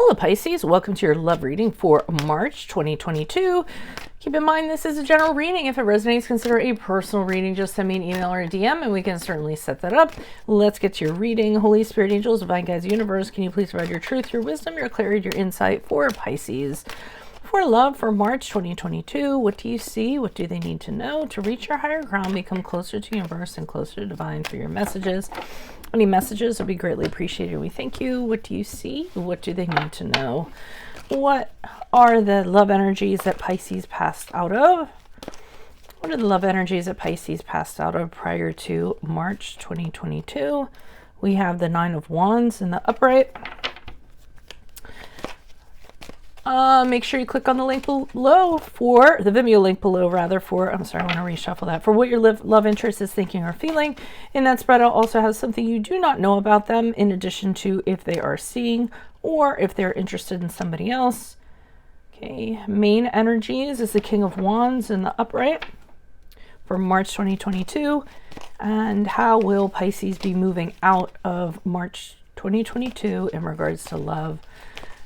Hello Pisces, welcome to your love reading for March 2022. Keep in mind this is a general reading. If it resonates, consider a personal reading. Just send me an email or a DM and we can certainly set that up. Let's get to your reading. Holy Spirit, angels, divine guides, universe, can you please provide your truth, your wisdom, your clarity, your insight for Pisces? For love for March 2022, what do you see? What do they need to know to reach your higher ground, become closer to universe and closer to divine? For your messages, any messages would be greatly appreciated. We thank you. What do you see? What do they need to know? What are the love energies that Pisces passed out of? What are the love energies that Pisces passed out of prior to March 2022? We have the Nine of Wands in the upright. Make sure you click on the link below for the Vimeo link below, rather, for, I'm sorry, I want to reshuffle that, for what your love interest is thinking or feeling. In that spread out also has something you do not know about them, in addition to if they are seeing or if they're interested in somebody else. Okay, main energies is the King of Wands in the upright for March 2022. And how will Pisces be moving out of March 2022 in regards to love?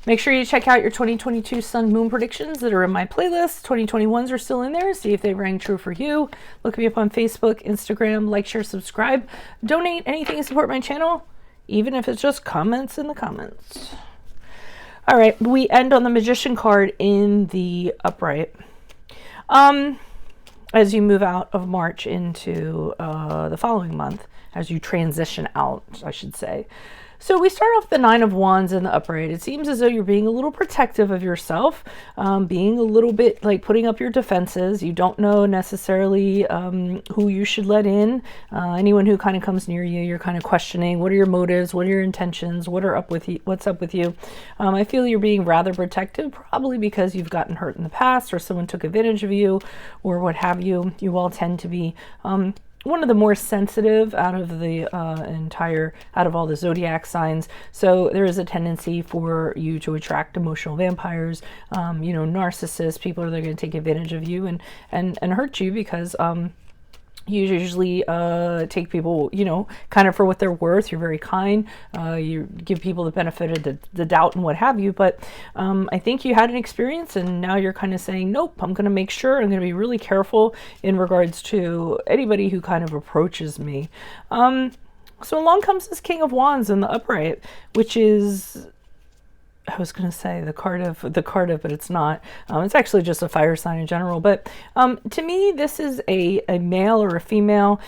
Make sure you check out your 2022 sun moon predictions that are in my playlist. 2021s are still in there. See if they rang true for you. Look me up on Facebook, Instagram, like, share, subscribe. Donate anything to support my channel, even if it's just comments in the comments. All right, we end on the Magician card in the upright. As you move out of March into the following month, as you transition out, I should say. So we start off the Nine of Wands in the upright. It seems as though you're being a little protective of yourself, being a little bit like putting up your defenses. You don't know necessarily who you should let in. Anyone who kind of comes near you, you're kind of questioning. What are your motives? What are your intentions? What's up with you? I feel you're being rather protective, probably because you've gotten hurt in the past or someone took advantage of you or what have you. You all tend to be one of the more sensitive out of the out of all the zodiac signs. So there is a tendency for you to attract emotional vampires, narcissists, people that are going to take advantage of you and hurt you because you usually take people, kind of for what they're worth. You're very kind. You give people the benefit of the doubt and what have you. But I think you had an experience and now you're kind of saying, nope, I'm going to make sure. I'm going to be really careful in regards to anybody who kind of approaches me. So along comes this King of Wands in the upright, which is, I was going to say the card of, but it's not. It's actually just a fire sign in general. But to me, this is a male or a female.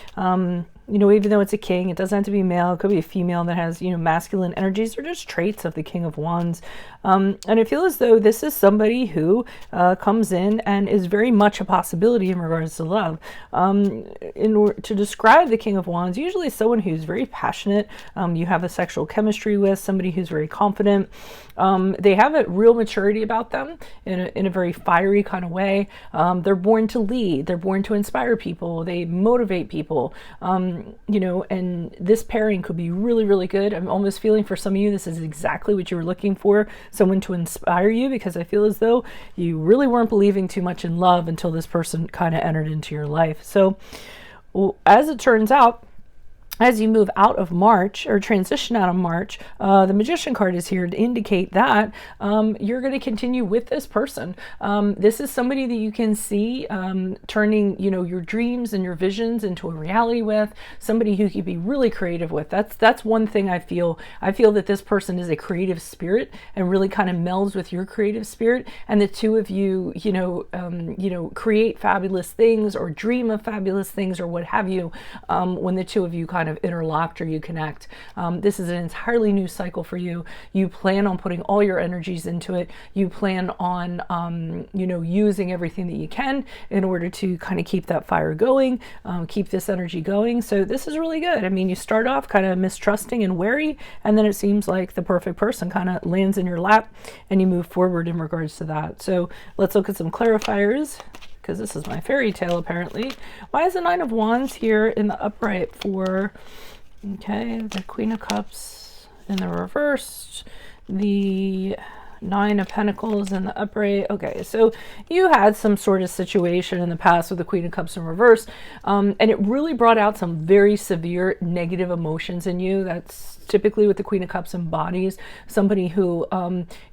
Even though it's a king, it doesn't have to be male. It could be a female that has, masculine energies or just traits of the King of Wands. And I feel as though this is somebody who comes in and is very much a possibility in regards to love. In order to describe the King of Wands, usually someone who's very passionate, you have a sexual chemistry with, somebody who's very confident. They have a real maturity about them in a very fiery kind of way. They're born to lead. They're born to inspire people. They motivate people. And this pairing could be really, really good. I'm almost feeling for some of you, this is exactly what you were looking for, someone to inspire you, because I feel as though you really weren't believing too much in love until this person kind of entered into your life. So as it turns out, as you move out of March or transition out of March, the Magician card is here to indicate that you're going to continue with this person. This is somebody that you can see turning, your dreams and your visions into a reality with, somebody who you could be really creative with. That's one thing I feel. I feel that this person is a creative spirit and really kind of melds with your creative spirit. And the two of you, create fabulous things or dream of fabulous things or what have you, when the two of you kind of interlocked or you connect. This is an entirely new cycle for you. You plan on putting all your energies into it. You plan on, using everything that you can in order to kind of keep that fire going, keep this energy going. So this is really good. I mean, you start off kind of mistrusting and wary, and then it seems like the perfect person kind of lands in your lap and you move forward in regards to that. So let's look at some clarifiers, because this is my fairy tale apparently. Why is the Nine of Wands here in the upright for, the Queen of Cups in the reverse, the Nine of Pentacles in the upright. Okay, so you had some sort of situation in the past with the Queen of Cups in reverse, and it really brought out some very severe negative emotions in you. That's typically with the Queen of Cups embodies somebody who,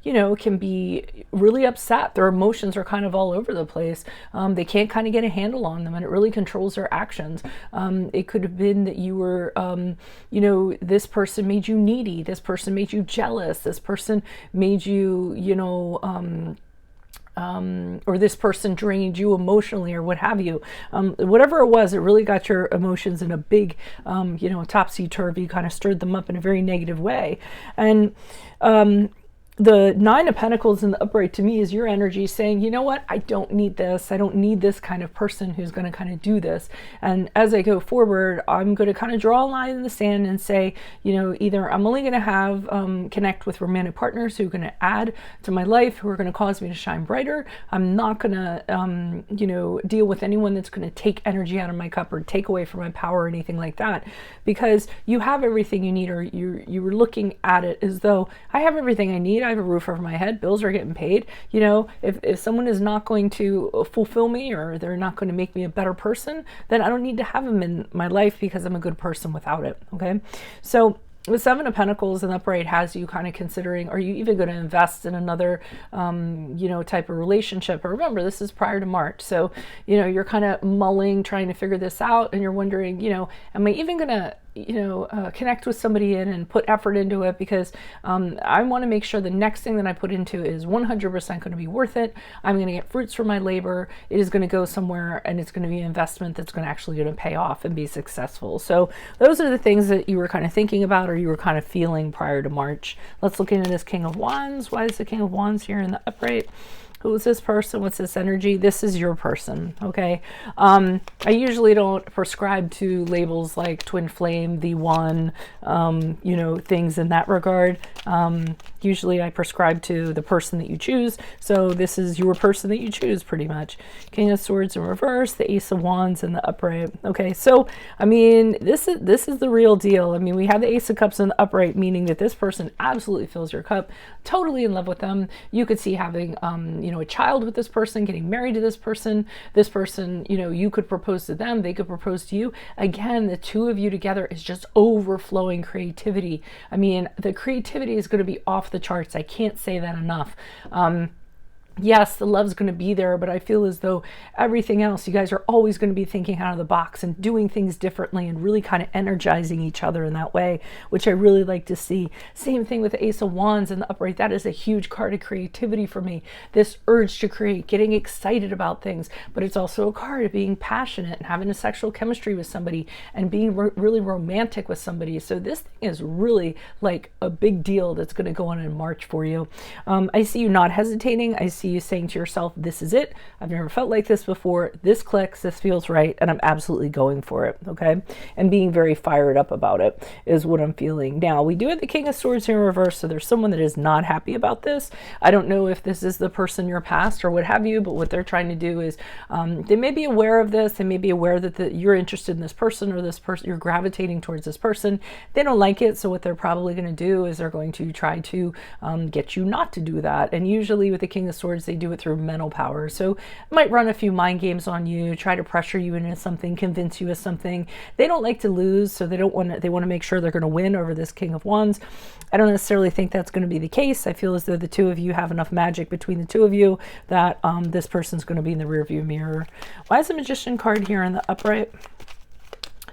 you know, can be really upset. Their emotions are kind of all over the place. They can't kind of get a handle on them, and it really controls their actions. It could have been that you were, you know, this person made you needy. This person made you jealous. This person made you, you know, or this person drained you emotionally, or what have you. Whatever it was, it really got your emotions in a big, you know, topsy-turvy, kind of stirred them up in a very negative way. And the Nine of Pentacles in the upright to me is your energy saying, you know what, I don't need this. I don't need this kind of person who's going to kind of do this. And as I go forward, I'm going to kind of draw a line in the sand and say, you know, either I'm only going to have connect with romantic partners who are going to add to my life, who are going to cause me to shine brighter. I'm not going to, you know, deal with anyone that's going to take energy out of my cup or take away from my power or anything like that, because you have everything you need, or you were looking at it as though I have everything I need. I have a roof over my head. Bills are getting paid. You know, if someone is not going to fulfill me, or they're not going to make me a better person, then I don't need to have them in my life, because I'm a good person without it. Okay. So the Seven of Pentacles in the upright has you kind of considering, are you even going to invest in another, you know, type of relationship? But remember, this is prior to March. So, you know, you're kind of mulling, trying to figure this out, and you're wondering, you know, am I even going to, you know, connect with somebody in and put effort into it, because I want to make sure the next thing that I put into is 100% going to be worth it. I'm going to get fruits from my labor. It is going to go somewhere, and it's going to be an investment that's going to actually going to pay off and be successful. So those are the things that you were kind of thinking about, or you were kind of feeling prior to March. Let's look into this King of Wands. Why is the King of Wands here in the upright? Who is this person? What's this energy? This is your person, okay? I usually don't prescribe to labels like twin flame, the one, you know, things in that regard. Usually I prescribe to the person that you choose. So this is your person that you choose, pretty much. King of Swords in reverse, the Ace of Wands in the upright. Okay, so, I mean, this is the real deal. I mean, we have the Ace of Cups in the upright, meaning that this person absolutely fills your cup, totally in love with them. You could see having, you know, a child with this person, getting married to this person, you know, you could propose to them, they could propose to you. Again, the two of you together is just overflowing creativity. I mean, the creativity is going to be off the charts. I can't say that enough. Yes, the love's going to be there, but I feel as though everything else, you guys are always going to be thinking out of the box and doing things differently and really kind of energizing each other in that way, which I really like to see. Same thing with the Ace of Wands in the upright. That is a huge card of creativity for me. This urge to create, getting excited about things, but it's also a card of being passionate and having a sexual chemistry with somebody and being really romantic with somebody. So this thing is really like a big deal that's going to go on in March for you. I see you not hesitating. I see you saying to yourself, this is it. I've never felt like this before. This clicks, this feels right, and I'm absolutely going for it, okay? And being very fired up about it is what I'm feeling. Now, we do have the King of Swords in reverse, so there's someone that is not happy about this. I don't know if this is the person your past or what have you, but what they're trying to do is they may be aware of this. They may be aware that you're interested in this person, or this person, you're gravitating towards this person. They don't like it, so what they're probably going to do is they're going to try to get you not to do that. And usually with the King of Swords, they do it through mental power. So might run a few mind games on you, try to pressure you into something, convince you of something. They don't like to lose, so they want to make sure they're going to win over this King of Wands. I don't necessarily think that's going to be the case. I feel as though the two of you have enough magic between the two of you that this person's going to be in the rearview mirror. Why is the Magician card here in the upright?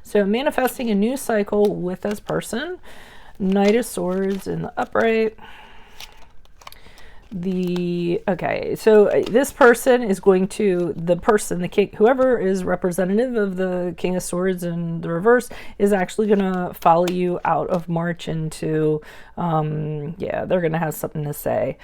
So manifesting a new cycle with this person. Knight of Swords in the upright. Okay, so this person is going to, the king, whoever is representative of the King of Swords in the reverse is actually going to follow you out of March into, yeah, they're going to have something to say.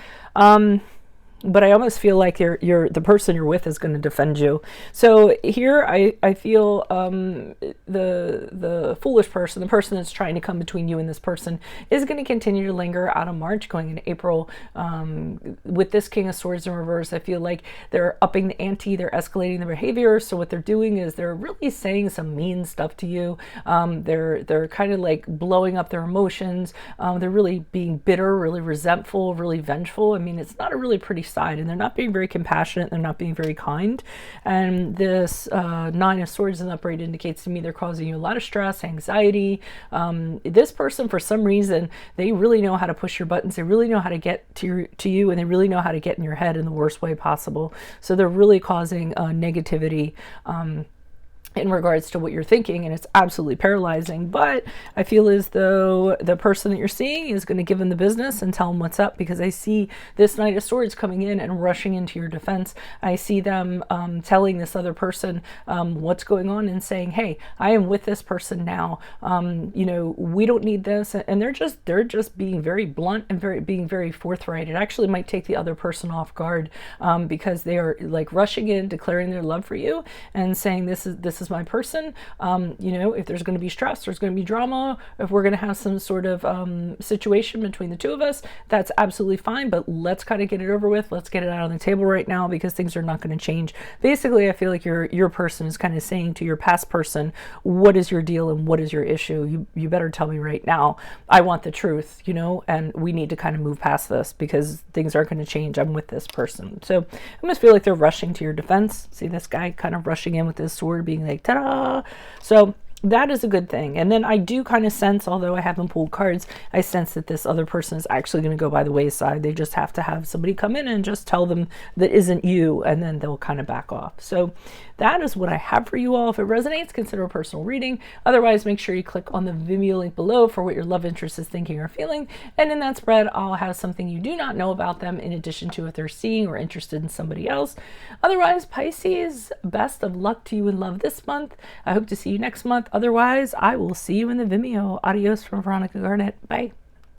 But I almost feel like the person you're with is going to defend you. So here I feel the foolish person, the person that's trying to come between you and this person, is going to continue to linger out of March going into April. With this King of Swords in reverse, I feel like they're upping the ante, they're escalating their behavior. So what they're doing is they're really saying some mean stuff to you. They're kind of like blowing up their emotions. They're really being bitter, really resentful, really vengeful. I mean, it's not a really pretty side, and they're not being very compassionate. They're not being very kind. And this Nine of Swords in the upright indicates to me they're causing you a lot of stress, anxiety. This person, for some reason, they really know how to push your buttons. They really know how to get to you, and they really know how to get in your head in the worst way possible. So they're really causing negativity in regards to what you're thinking, and it's absolutely paralyzing. But I feel as though the person that you're seeing is going to give them the business and tell them what's up, because I see this Knight of Swords coming in and rushing into your defense. I see them telling this other person what's going on and saying, hey, I am with this person now. We don't need this. And they're just being very blunt and being very forthright. It actually might take the other person off guard because they are like rushing in, declaring their love for you and saying, this is my person. If there's going to be stress, there's going to be drama, if we're going to have some sort of situation between the two of us, that's absolutely fine, but let's kind of get it over with. Let's get it out on the table right now, because things are not going to change. Basically, I feel like your person is kind of saying to your past person, what is your deal and what is your issue? You better tell me right now. I want the truth, and we need to kind of move past this because things aren't going to change. I'm with this person. So I almost feel like they're rushing to your defense. See this guy kind of rushing in with his sword, being like, ta-da! So that is a good thing. And then I do kind of sense, although I haven't pulled cards, I sense that this other person is actually going to go by the wayside. They just have to have somebody come in and just tell them that isn't you, and then they'll kind of back off. So that is what I have for you all. If it resonates, consider a personal reading. Otherwise, make sure you click on the Vimeo link below for what your love interest is thinking or feeling. And in that spread, I'll have something you do not know about them in addition to if they're seeing or interested in somebody else. Otherwise, Pisces, best of luck to you in love this month. I hope to see you next month. Otherwise, I will see you in the Vimeo. Adios from Veronica Garnett. Bye.